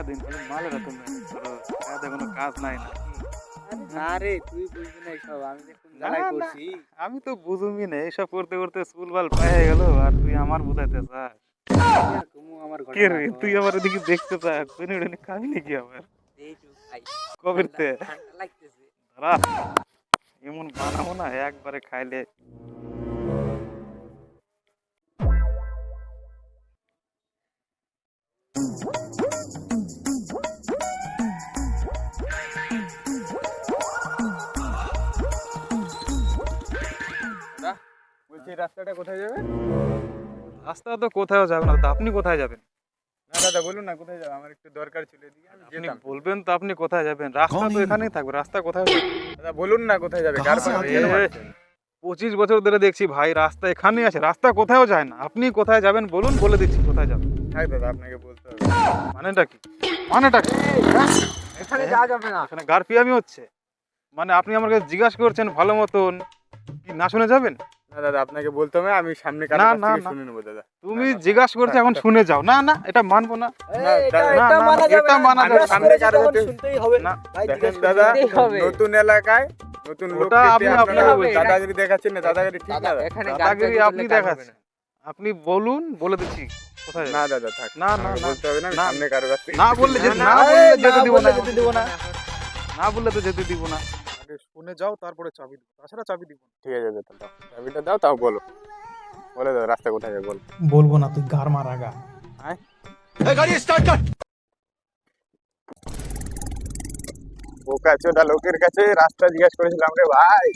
সারাদিন খালি মালের হাতে কাজে কোনো কাজ নাই না। না রে, তুই বুঝবি না এইসব, আমি দেখুন না, জ্বালাই না, করছি। আমি তো বুঝুমি না, এইসব করতে করতে চুল বাল পায়ে গেল আর তুই আমার বুঝাইতে চাস? কি আর কমু আমার কে ঘটনা রে কর। তুই আমার এদিকে দেখতে চাস? তুই খাবি নাকি আবার? এই তো খাই। কবিরতে ঠান্ডা লাগতেছে। দাঁড়া, এমন বানাবো না একবারে খাইলে। বলছি এই রাস্তাটা কোথায় যাবে? রাস্তা তো কোথাও যাবে না, তো আপনি কোথায় যাবেন? না দাদা বলুন না কোথায় যাবে, আমার একটু দরকার ছিল এদিকে, আমি আপনি যেতাম। বলবেন তো আপনি কোথায় যাবেন? রাস্তা তো এখানেই থাকবে, রাস্তা কোথায় যাবে? দাদা বলুন না কোথায় যাবে, কার পাশে কেন মারছেন? 25 বছর ধরে দেখছি ভাই রাস্তা এখানেই আছে, রাস্তা কোথাও যায় না। আপনি কোথায় যাবেন বলুন, বলে দিচ্ছি কোথায় যাবেন। থাক দাদা, আপনাকে বলতে হবে। মানেটা কি? মানেটা কি? এখানে যাওয়া যাবে না। এখানে গারপিয়ামি হচ্ছে? মানে আপনি আমাকে জিজ্ঞাসা করছেন ভালো মতন, কি না শুনে যাবেন? না দাদা, আপনাকে বলতে হবে, আমি সামনে কার না, কাছ না, থেকে না। শুনে নেবো দাদা। তুমি না, না, জিজ্ঞাসা করছো এখন শুনে যাও? না না, এটা মানবো না। এটা না, এটা না, মানা না, যাবে এটা না। মানা আমি যাবে না। সামনে কারো সামনে কারো শুনতেই হবে না, ভাই, দেখেন জিজ্ঞেস দাদা, করতেই হবে। নতুন এলাকায় নতুন লোক ওটা আমি আপনাকে বলছি। দাদাগিরি দেখাচ্ছেন না, দাদাগিরি ঠিক না দাদা, দাদা? এখানে দাদাগিরি গার্জেন আপনি করলে কাজ হবে দেখাচ্ছেন, আপনি বলুন, বলে দিচ্ছি কোথায় না যাবেন। দাদা থাক, না, না, আমাকে না, বলতে হবে না, আমি না, সামনে কারো কাছ থেকে না বললে না, যেতে না, না এই, বললে যেতে না দিব বললে না, যেতে দিব না। না বললে তো যেতে দিব না। আগে শুনে যাও তারপরে চাবি দিব, তাছাড়া চাবি দিব না। ঠিক আছে দাদা, দাও চাবিটা দাও, তাও বলো, বলে দাও রাস্তা কোথায় যাবে বলো। বলবো না, তুই গার মার আগা। বোকা চোদা লোকের কাছে রাস্তা জিজ্ঞাসা করেছিলাম রে ভাই।